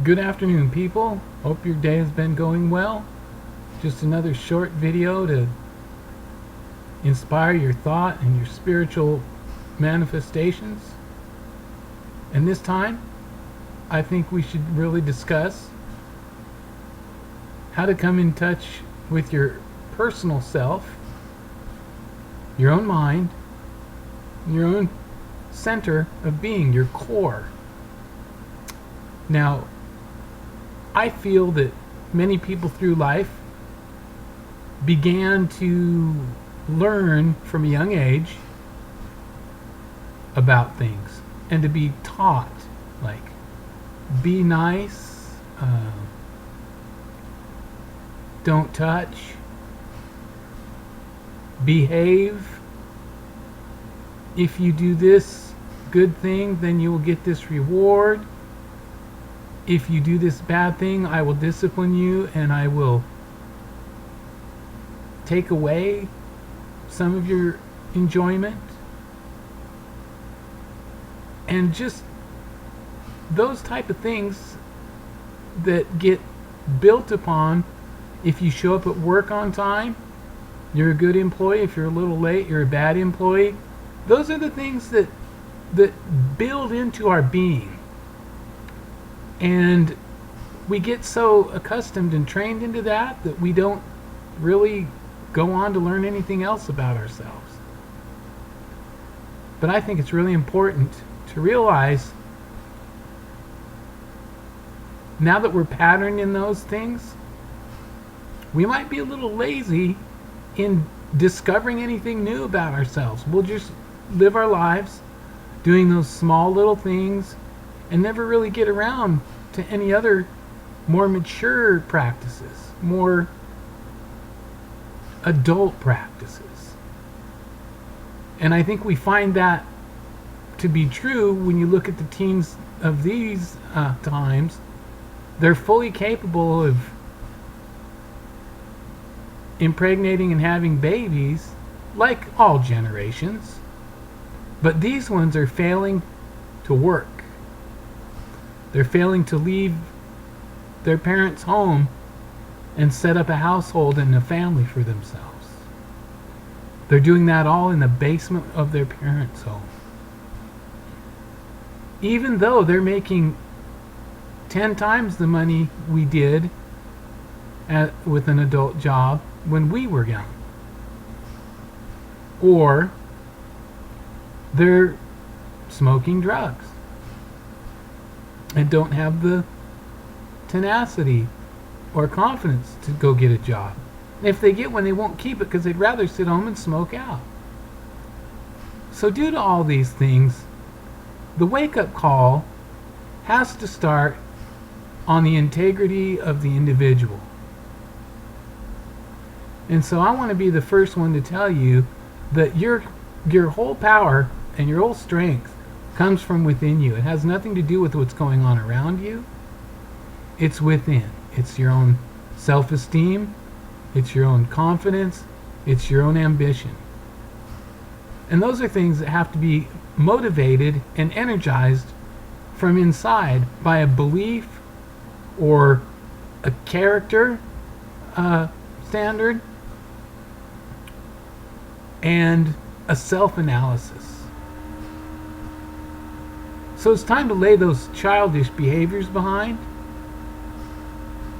Good afternoon, people. Hope your day has been going well. Just another short video to inspire your thought and your spiritual manifestations. And this time, I think we should really discuss how to come in touch with your personal self, your own mind, your own center of being, your core. Now, I feel that many people through life began to learn from a young age about things and to be taught, like, be nice, don't touch, behave. If you do this good thing, then you will get this reward. If you do this bad thing, I will discipline you and I will take away some of your enjoyment. And just those type of things that get built upon. If you show up at work on time, you're a good employee. If you're a little late, you're a bad employee. Those are the things that build into our being. And we get so accustomed and trained into that we don't really go on to learn anything else about ourselves. But I think it's really important to realize, now that we're patterned in those things, we might be a little lazy in discovering anything new about ourselves. We'll just live our lives doing those small little things and never really get around to any other more mature practices, more adult practices. And I think we find that to be true when you look at the teens of these times. They're fully capable of impregnating and having babies, like all generations, but these ones are failing to work. They're failing to leave their parents' home and set up a household and a family for themselves. They're doing that all in the basement of their parents' home. Even though they're making 10 times the money we did with an adult job when we were young. Or they're smoking drugs and don't have the tenacity or confidence to go get a job. If they get one, they won't keep it because they'd rather sit home and smoke out. So due to all these things, the wake-up call has to start on the integrity of the individual. And so I want to be the first one to tell you that your whole power and your whole strength comes from within you. It has nothing to do with what's going on around you. It's within. It's your own self-esteem. It's your own confidence. It's your own ambition. And those are things that have to be motivated and energized from inside by a belief or a character standard and a self-analysis. So it's time to lay those childish behaviors behind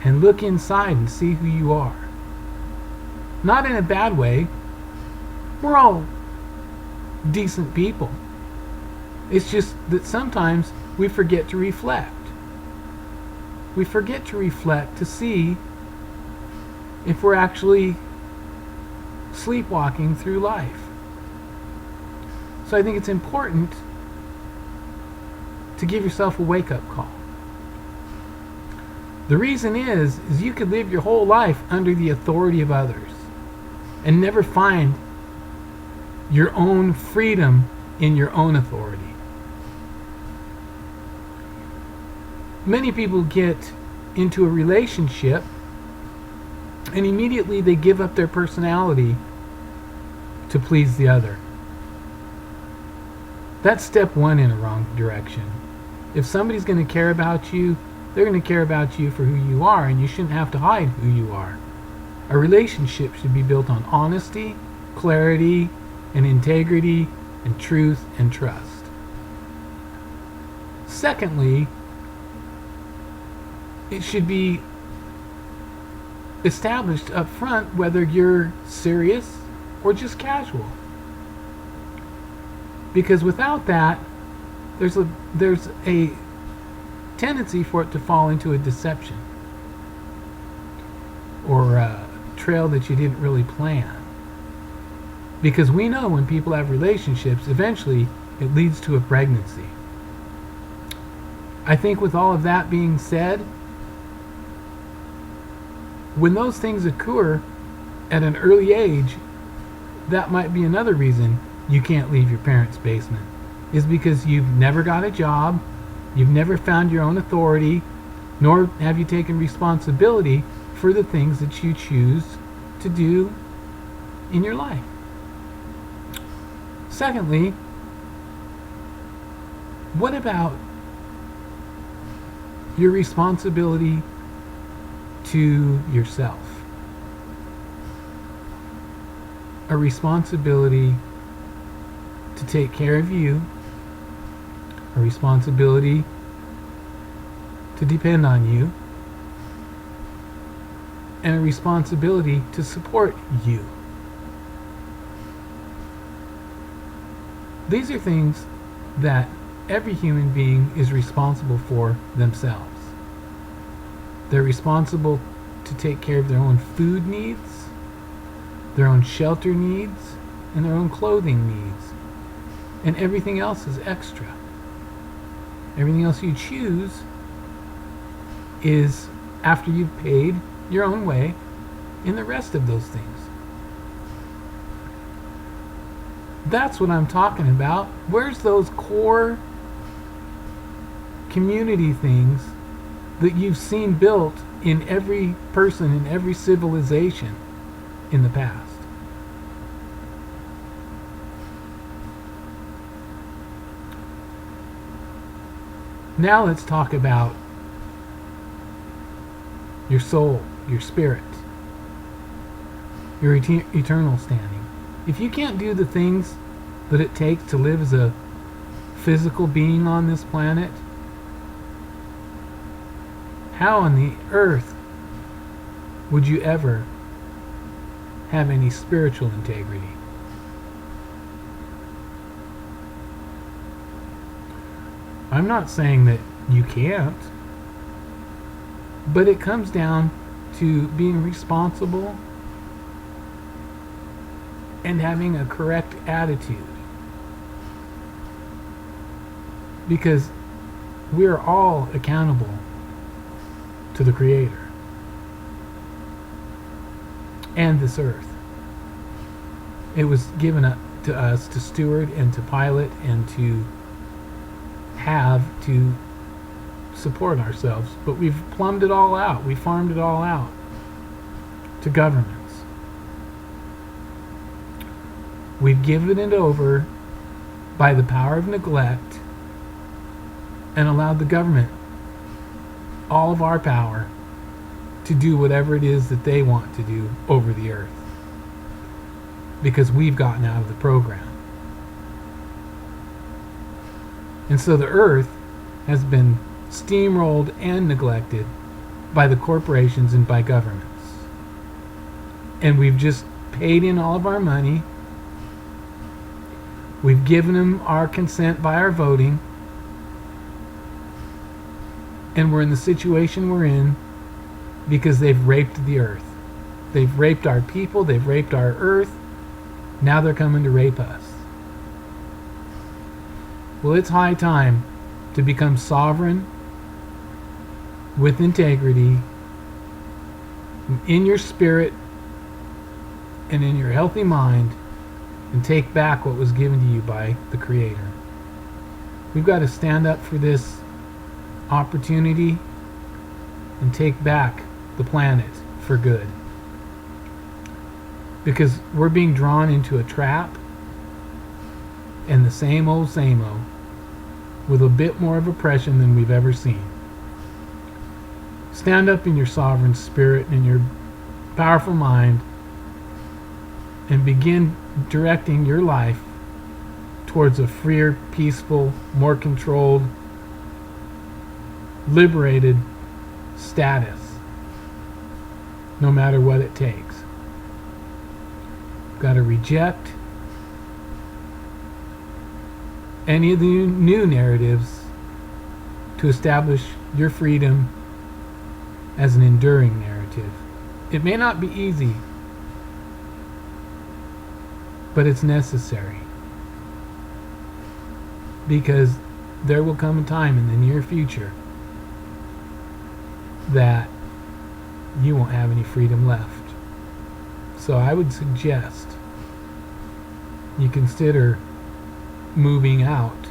and look inside and see who you are. Not in a bad way. We're all decent people. It's just that sometimes we forget to reflect. We forget to reflect to see if we're actually sleepwalking through life. So I think it's important to give yourself a wake-up call. The reason is you could live your whole life under the authority of others and never find your own freedom in your own authority. Many people get into a relationship and immediately they give up their personality to please the other. That's step one in a wrong direction. If somebody's going to care about you, they're going to care about you for who you are, and you shouldn't have to hide who you are. A relationship should be built on honesty, clarity, and integrity, and truth and trust. Secondly, it should be established up front whether you're serious or just casual. Because without that, there's a tendency for it to fall into a deception or a trail that you didn't really plan. Because we know when people have relationships, eventually it leads to a pregnancy. I think with all of that being said, when those things occur at an early age, that might be another reason you can't leave your parents' basement, is because you've never got a job, you've never found your own authority, nor have you taken responsibility for the things that you choose to do in your life. Secondly, what about your responsibility to yourself? A responsibility to take care of you, a responsibility to depend on you, and a responsibility to support you. These are things that every human being is responsible for themselves. They're responsible to take care of their own food needs, their own shelter needs, and their own clothing needs. And everything else is extra. Everything else you choose is after you've paid your own way in the rest of those things. That's what I'm talking about. Where's those core community things that you've seen built in every person, in every civilization in the past? Now let's talk about your soul, your spirit, your eternal standing. If you can't do the things that it takes to live as a physical being on this planet, how on the earth would you ever have any spiritual integrity? I'm not saying that you can't, but it comes down to being responsible and having a correct attitude. Because we're all accountable to the Creator and this earth. It was given up to us to steward and to pilot and to have to support ourselves, but we've plumbed it all out. We farmed it all out to governments. We've given it over by the power of neglect and allowed the government all of our power to do whatever it is that they want to do over the earth, because we've gotten out of the program. And so the earth has been steamrolled and neglected by the corporations and by governments. And we've just paid in all of our money. We've given them our consent by our voting. And we're in the situation we're in because they've raped the earth. They've raped our people. They've raped our earth. Now they're coming to rape us. Well, it's high time to become sovereign with integrity in your spirit and in your healthy mind, and take back what was given to you by the Creator. We've got to stand up for this opportunity and take back the planet for good. Because we're being drawn into a trap, and the same old with a bit more of oppression than we've ever seen. Stand up in your sovereign spirit and your powerful mind and begin directing your life towards a freer, peaceful, more controlled, liberated status, no matter what it takes. You've got to reject any of the new narratives to establish your freedom as an enduring narrative. It may not be easy, but it's necessary, because there will come a time in the near future that you won't have any freedom left. So I would suggest you consider moving out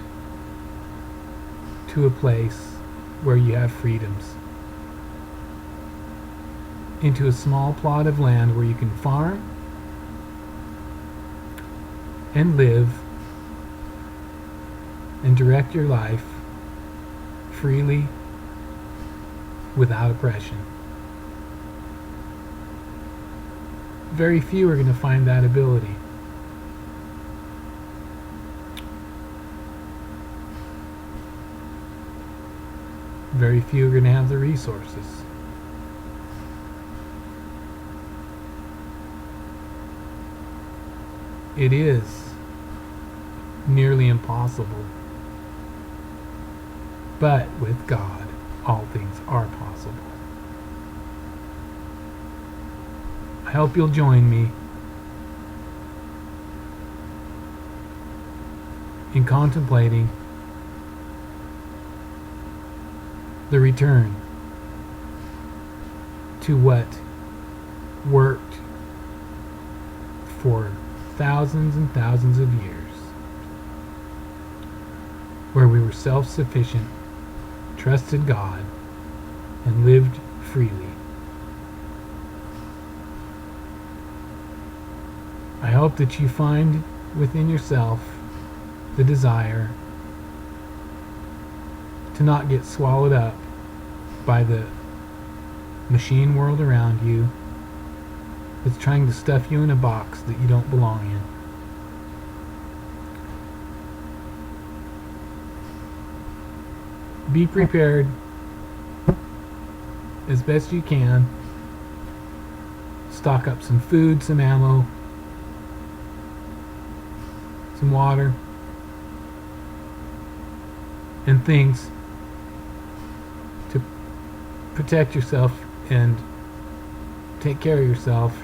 to a place where you have freedoms, into a small plot of land where you can farm and live and direct your life freely without oppression. Very few are going to find that ability. Very few are going to have the resources. It is nearly impossible. But with God, all things are possible. I hope you'll join me in contemplating the return to what worked for thousands and thousands of years, where we were self-sufficient, trusted God, and lived freely. I hope that you find within yourself the desire to not get swallowed up by the machine world around you that's trying to stuff you in a box that you don't belong in. Be prepared as best you can. Stock up some food, some ammo, some water, and things to protect yourself and take care of yourself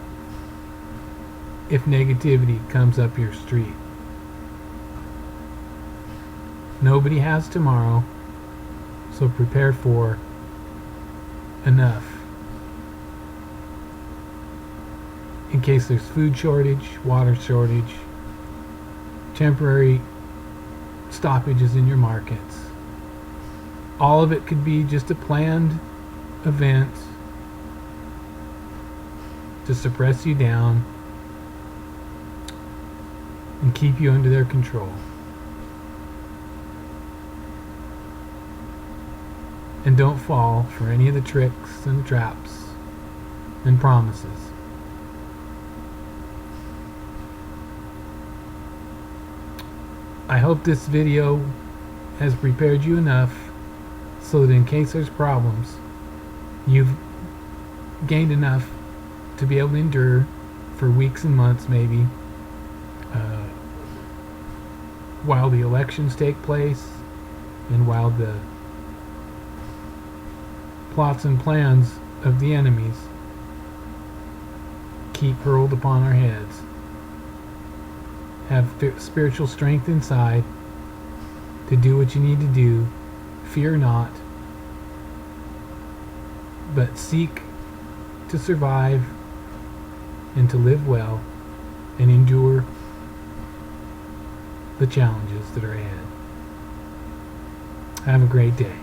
if negativity comes up your street. Nobody has tomorrow, so prepare for enough in case there's food shortage, water shortage, temporary stoppages in your markets. All of it could be just a planned event to suppress you down and keep you under their control. And don't fall for any of the tricks and traps and promises. I hope this video has prepared you enough so that in case there's problems, you've gained enough to be able to endure for weeks and months maybe, while the elections take place and while the plots and plans of the enemies keep hurled upon our heads. Have spiritual strength inside to do what you need to do. Fear not, but seek to survive and to live well and endure the challenges that are ahead. Have a great day.